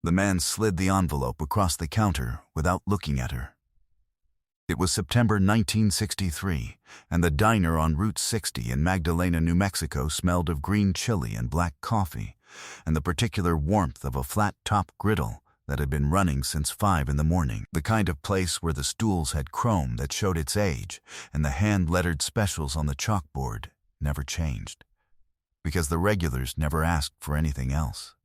The man slid the envelope across the counter without looking at her. It was September 1963, and the diner on Route 60 in Magdalena, New Mexico smelled of green chili and black coffee, and the particular warmth of a flat-top griddle that had been running since 5 in the morning. The kind of place where the stools had chrome that showed its age, and the hand-lettered specials on the chalkboard never changed, because the regulars never asked for anything else.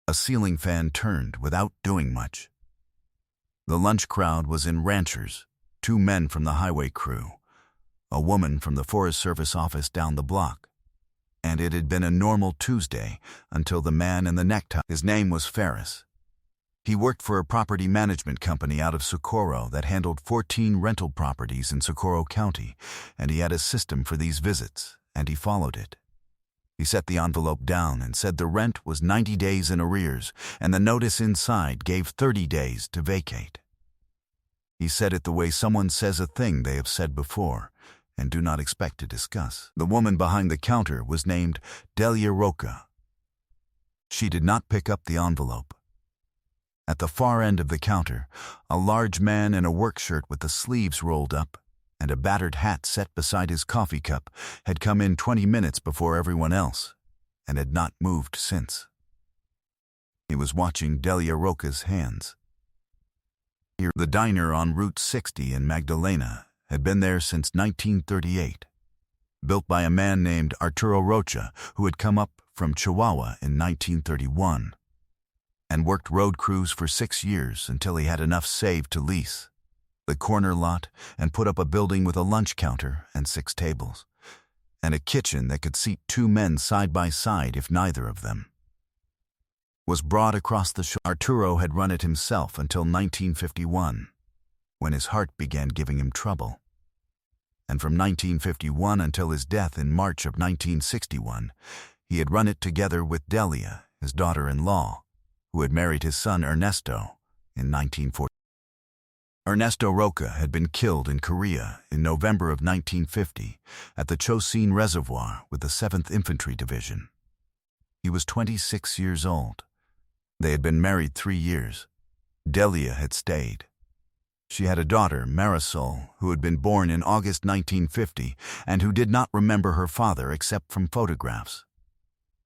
A ceiling fan turned without doing much. The lunch crowd was in ranchers, 2 men from the highway crew, a woman from the Forest Service office down the block. And it had been a normal Tuesday until the man in the necktie. His name was Ferris. He worked for a property management company out of Socorro that handled 14 rental properties in Socorro County, and he had a system for these visits, and he followed it. He set the envelope down and said the rent was 90 days in arrears, and the notice inside gave 30 days to vacate. He said it the way someone says a thing they have said before and do not expect to discuss. The woman behind the counter was named Delia Roca. She did not pick up the envelope. At the far end of the counter, a large man in a work shirt with the sleeves rolled up and a battered hat set beside his coffee cup had come in 20 minutes before everyone else and had not moved since. He was watching Delia Roca's hands. The diner on Route 60 in Magdalena had been there since 1938, built by a man named Arturo Rocha who had come up from Chihuahua in 1931 and worked road crews for 6 years until he had enough saved to lease the corner lot and put up a building with a lunch counter and 6 tables, and a kitchen that could seat 2 men side by side if neither of them was broad across the shore. Arturo had run it himself until 1951, when his heart began giving him trouble. And from 1951 until his death in March of 1961, he had run it together with Delia, his daughter-in-law, who had married his son Ernesto in 1940. Ernesto Roca had been killed in Korea in November of 1950 at the Chosin Reservoir with the 7th Infantry Division. He was 26 years old. They had been married 3 years. Delia had stayed. She had a daughter, Marisol, who had been born in August 1950 and who did not remember her father except from photographs.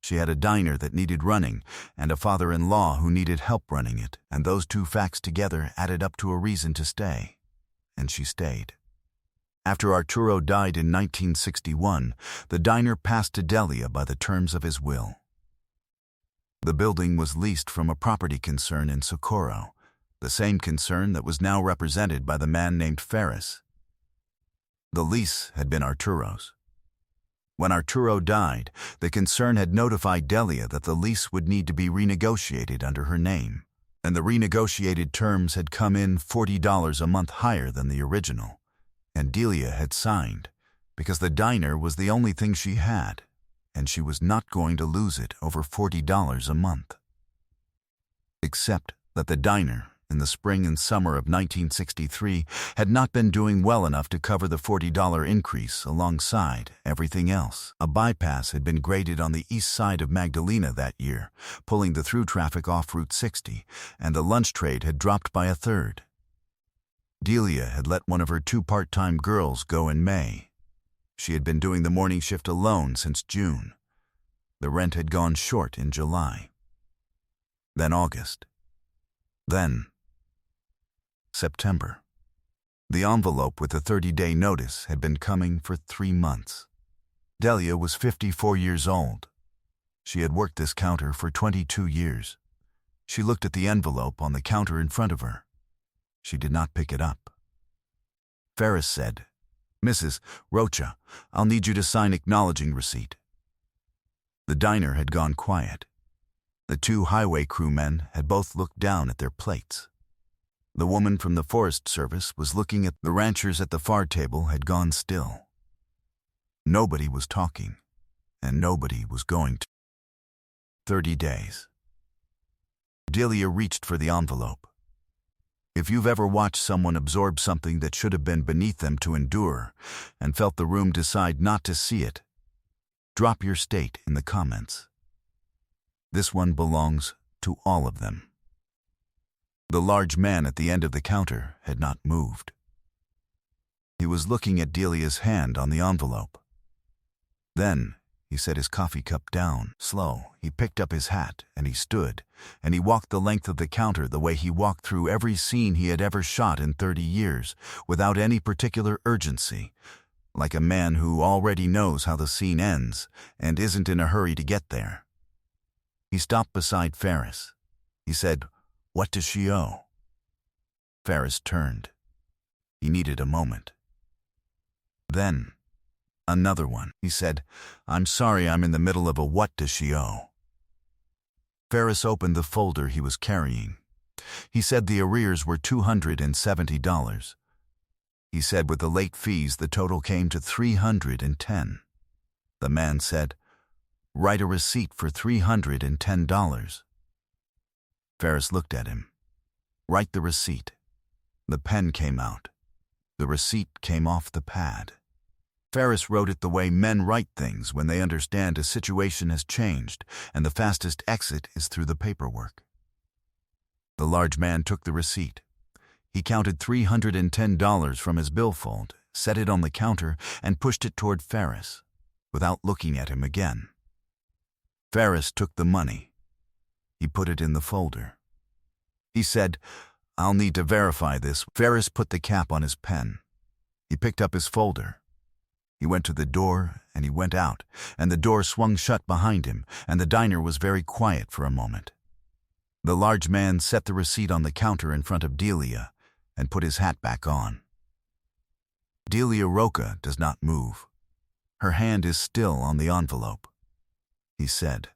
She had a diner that needed running and a father-in-law who needed help running it, and those 2 facts together added up to a reason to stay, and she stayed. After Arturo died in 1961, the diner passed to Delia by the terms of his will. The building was leased from a property concern in Socorro, the same concern that was now represented by the man named Ferris. The lease had been Arturo's. When Arturo died, the concern had notified Delia that the lease would need to be renegotiated under her name, and the renegotiated terms had come in $40 a month higher than the original, and Delia had signed because the diner was the only thing she had, and she was not going to lose it over $40 a month. Except that the diner, in the spring and summer of 1963, had not been doing well enough to cover the $40 increase alongside everything else. A bypass had been graded on the east side of Magdalena that year, pulling the through traffic off Route 60, and the lunch trade had dropped by 1/3. Delia had let one of her 2 part-time girls go in May. She had been doing the morning shift alone since June. The rent had gone short in July. Then August. Then September. The envelope with the 30-day notice had been coming for 3 months. Delia was 54 years old. She had worked this counter for 22 years. She looked at the envelope on the counter in front of her. She did not pick it up. Ferris said, "Mrs. Rocha, I'll need you to sign acknowledging receipt." The diner had gone quiet. The 2 highway crewmen had both looked down at their plates. The woman from the Forest Service was looking at the ranchers at the far table had gone still. Nobody was talking, and nobody was going to. 30 days. Delia reached for the envelope. If you've ever watched someone absorb something that should have been beneath them to endure, and felt the room decide not to see it, drop your state in the comments. This one belongs to all of them. The large man at the end of the counter had not moved. He was looking at Delia's hand on the envelope. Then he set his coffee cup down. Slow, he picked up his hat, and he stood, and he walked the length of the counter the way he walked through every scene he had ever shot in 30 years, without any particular urgency, like a man who already knows how the scene ends and isn't in a hurry to get there. He stopped beside Ferris. He said, "What does she owe?" Ferris turned. He needed a moment. Then, "Another one," he said. "I'm sorry, I'm in the middle of a what does she owe." Ferris opened the folder he was carrying. He said the arrears were $270. He said with the late fees the total came to $310. The man said, "Write a receipt for $310. Ferris looked at him. "Write the receipt." The pen came out. The receipt came off the pad. Ferris wrote it the way men write things when they understand a situation has changed and the fastest exit is through the paperwork. The large man took the receipt. He counted $310 from his billfold, set it on the counter, and pushed it toward Ferris, without looking at him again. Ferris took the money. He put it in the folder. He said, "I'll need to verify this." Ferris put the cap on his pen. He picked up his folder. He went to the door, and he went out, and the door swung shut behind him, and the diner was very quiet for a moment. The large man set the receipt on the counter in front of Delia and put his hat back on. Delia Roca does not move. Her hand is still on the envelope. He said,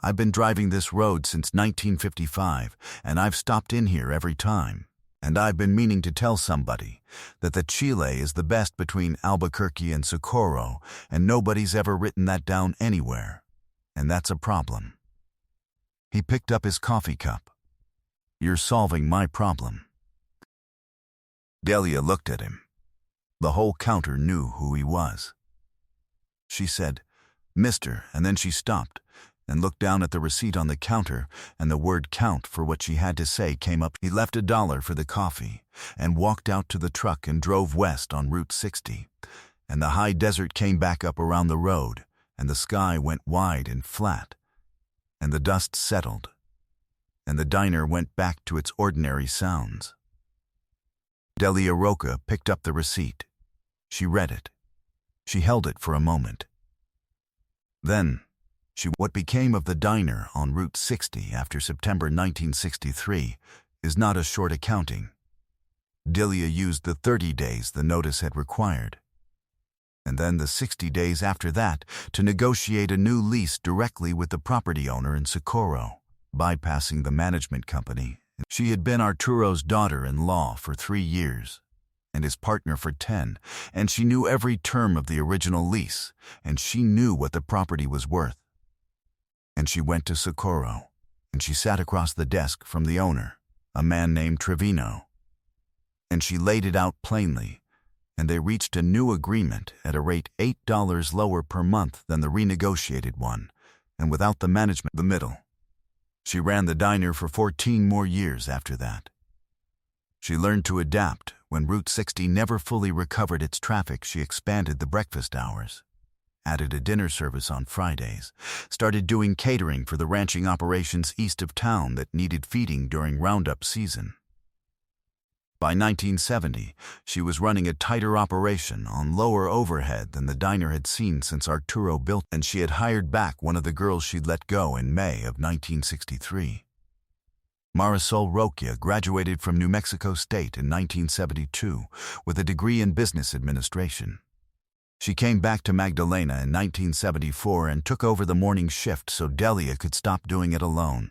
"I've been driving this road since 1955, and I've stopped in here every time. And I've been meaning to tell somebody that the Chile is the best between Albuquerque and Socorro, and nobody's ever written that down anywhere. And that's a problem." He picked up his coffee cup. "You're solving my problem." Delia looked at him. The whole counter knew who he was. She said, "Mister," and then she stopped and looked down at the receipt on the counter, and the word count for what she had to say came up. He left $1 for the coffee and walked out to the truck and drove west on Route 60, and the high desert came back up around the road, and the sky went wide and flat, and the dust settled, and the diner went back to its ordinary sounds. Delia Roca picked up the receipt. She read it. She held it for a moment. Then, what became of the diner on Route 60 after September 1963 is not a short accounting. Delia used the 30 days the notice had required, and then the 60 days after that to negotiate a new lease directly with the property owner in Socorro, bypassing the management company. She had been Arturo's daughter-in-law for 3 years, and his partner for 10, and she knew every term of the original lease, and she knew what the property was worth. And she went to Socorro, and she sat across the desk from the owner, a man named Trevino. And she laid it out plainly, and they reached a new agreement at a rate $8 lower per month than the renegotiated one, and without the management in the middle. She ran the diner for 14 more years after that. She learned to adapt. When Route 60 never fully recovered its traffic, she expanded the breakfast hours, added a dinner service on Fridays, started doing catering for the ranching operations east of town that needed feeding during roundup season. By 1970, she was running a tighter operation on lower overhead than the diner had seen since Arturo built, and she had hired back one of the girls she'd let go in May of 1963. Marisol Roca graduated from New Mexico State in 1972 with a degree in business administration. She came back to Magdalena in 1974 and took over the morning shift so Delia could stop doing it alone.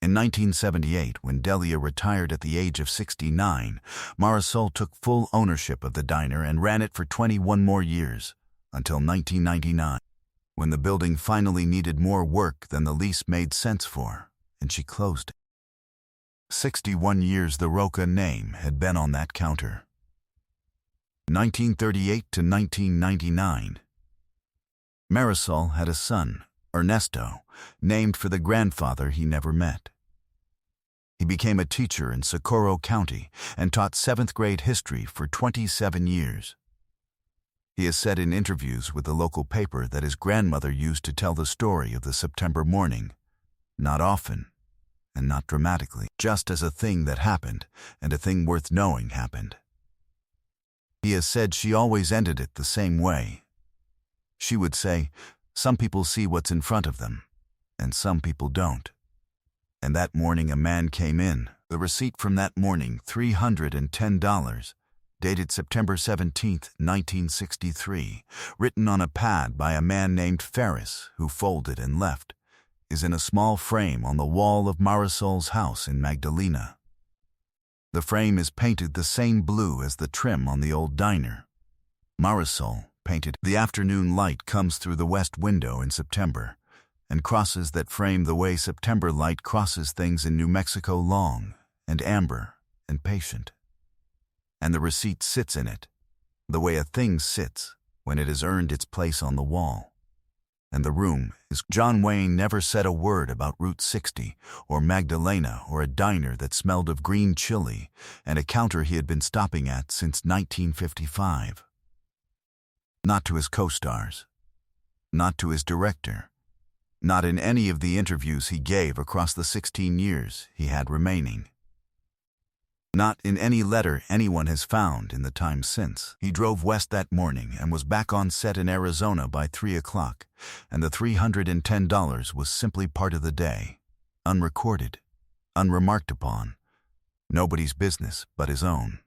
In 1978, when Delia retired at the age of 69, Marisol took full ownership of the diner and ran it for 21 more years, until 1999, when the building finally needed more work than the lease made sense for, and she closed it. 61 years the Roca name had been on that counter. 1938 to 1999. Marisol had a son, Ernesto, named for the grandfather he never met. He became a teacher in Socorro County and taught 7th grade history for 27 years. He has said in interviews with the local paper that his grandmother used to tell the story of the September morning, not often and not dramatically, just as a thing that happened and a thing worth knowing happened. He has said she always ended it the same way. She would say, "Some people see what's in front of them, and some people don't." And that morning a man came in, the receipt from that morning, $310, dated September 17, 1963, written on a pad by a man named Ferris, who folded and left, is in a small frame on the wall of Marisol's house in Magdalena. The frame is painted the same blue as the trim on the old diner. Marisol painted. The afternoon light comes through the west window in September and crosses that frame the way September light crosses things in New Mexico, long and amber and patient. And the receipt sits in it, the way a thing sits when it has earned its place on the wall. And the room is. John Wayne never said a word about Route 60 or Magdalena or a diner that smelled of green chili and a counter he had been stopping at since 1955. Not to his co-stars, not to his director, not in any of the interviews he gave across the 16 years he had remaining. Not in any letter anyone has found in the time since. He drove west that morning and was back on set in Arizona by 3 o'clock, and the $310 was simply part of the day, unrecorded, unremarked upon, nobody's business but his own.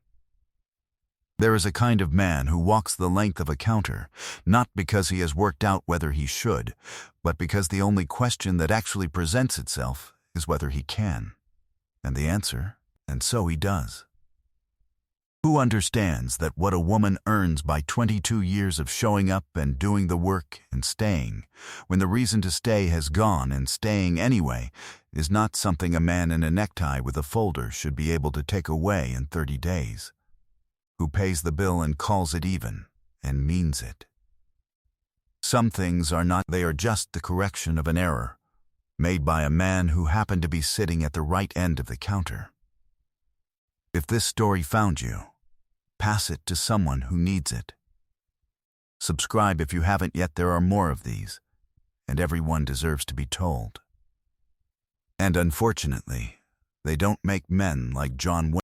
There is a kind of man who walks the length of a counter, not because he has worked out whether he should, but because the only question that actually presents itself is whether he can. And the answer, and so he does. Who understands that what a woman earns by 22 years of showing up and doing the work and staying, when the reason to stay has gone and staying anyway, is not something a man in a necktie with a folder should be able to take away in 30 days? Who pays the bill and calls it even, and means it. Some things are not, they are just the correction of an error, made by a man who happened to be sitting at the right end of the counter. If this story found you, pass it to someone who needs it. Subscribe if you haven't yet. There are more of these, and everyone deserves to be told. And unfortunately, they don't make men like John Wayne.